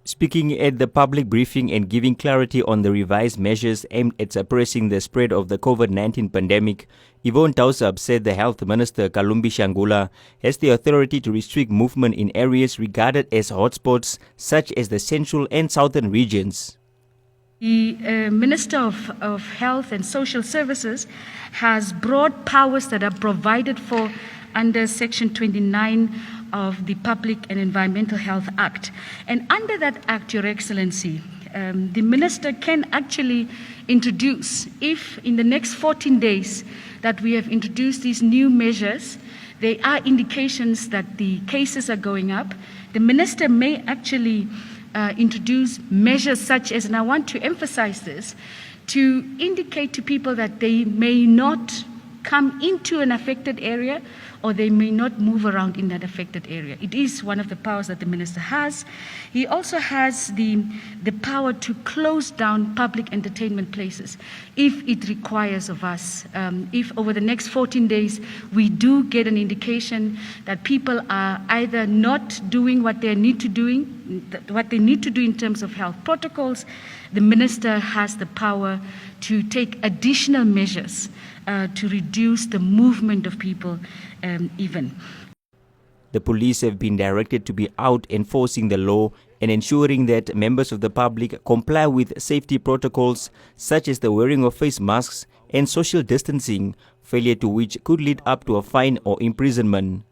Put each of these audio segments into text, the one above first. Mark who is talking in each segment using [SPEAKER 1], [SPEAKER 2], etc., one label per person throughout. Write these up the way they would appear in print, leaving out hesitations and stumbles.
[SPEAKER 1] Speaking at the public briefing and giving clarity on the revised measures aimed at suppressing the spread of the COVID-19 pandemic, Yvonne Dausab said the Health Minister Kalumbi Shangula has the authority to restrict movement in areas regarded as hotspots such as the central and southern regions.
[SPEAKER 2] The Minister of Health and Social Services has broad powers that are provided for under Section 29 of the Public and Environmental Health Act. And under that Act, Your Excellency, the Minister can actually introduce, if in the next 14 days that we have introduced these new measures, there are indications that the cases are going up, the Minister may actually introduce measures such as, and I want to emphasize this, to indicate to people that they may not come into an affected area or they may not move around in that affected area. It is one of the powers that the Minister has. He also has the power to close down public entertainment places if it requires of us. If over the next 14 days we do get an indication that people are either not doing what they need to do in terms of health protocols, the Minister has the power to take additional measures to reduce the movement of people even.
[SPEAKER 1] The police have been directed to be out enforcing the law and ensuring that members of the public comply with safety protocols such as the wearing of face masks and social distancing, failure to which could lead up to a fine or imprisonment.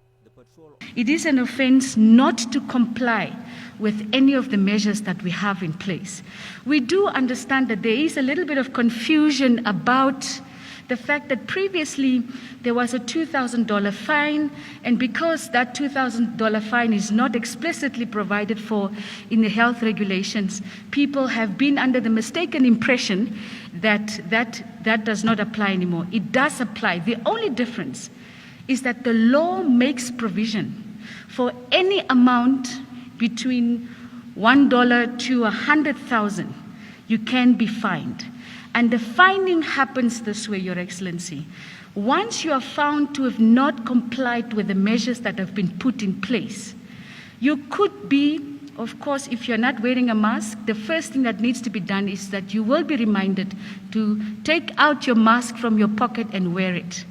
[SPEAKER 2] It is an offense not to comply with any of the measures that we have in place. We do understand that there is a little bit of confusion about the fact that previously there was a $2,000 fine, and because that $2,000 fine is not explicitly provided for in the health regulations, people have been under the mistaken impression that that does not apply anymore. It does apply. The only difference is that the law makes provision for any amount between $1 to $100,000, you can be fined. And the fining happens this way, Your Excellency. Once you are found to have not complied with the measures that have been put in place, you could be, of course, if you're not wearing a mask, the first thing that needs to be done is that you will be reminded to take out your mask from your pocket and wear it.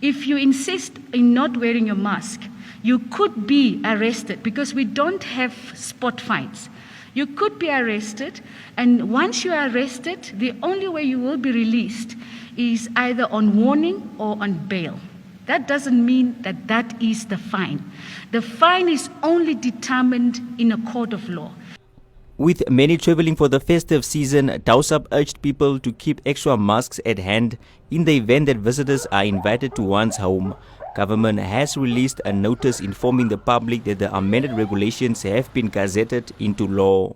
[SPEAKER 2] If you insist in not wearing your mask, you could be arrested because we don't have spot fines. You could be arrested, and once you are arrested, the only way you will be released is either on warning or on bail. That doesn't mean that that is the fine. The fine is only determined in a court of law.
[SPEAKER 1] With many travelling for the festive season, Dausab urged people to keep extra masks at hand in the event that visitors are invited to one's home. Government has released a notice informing the public that the amended regulations have been gazetted into law.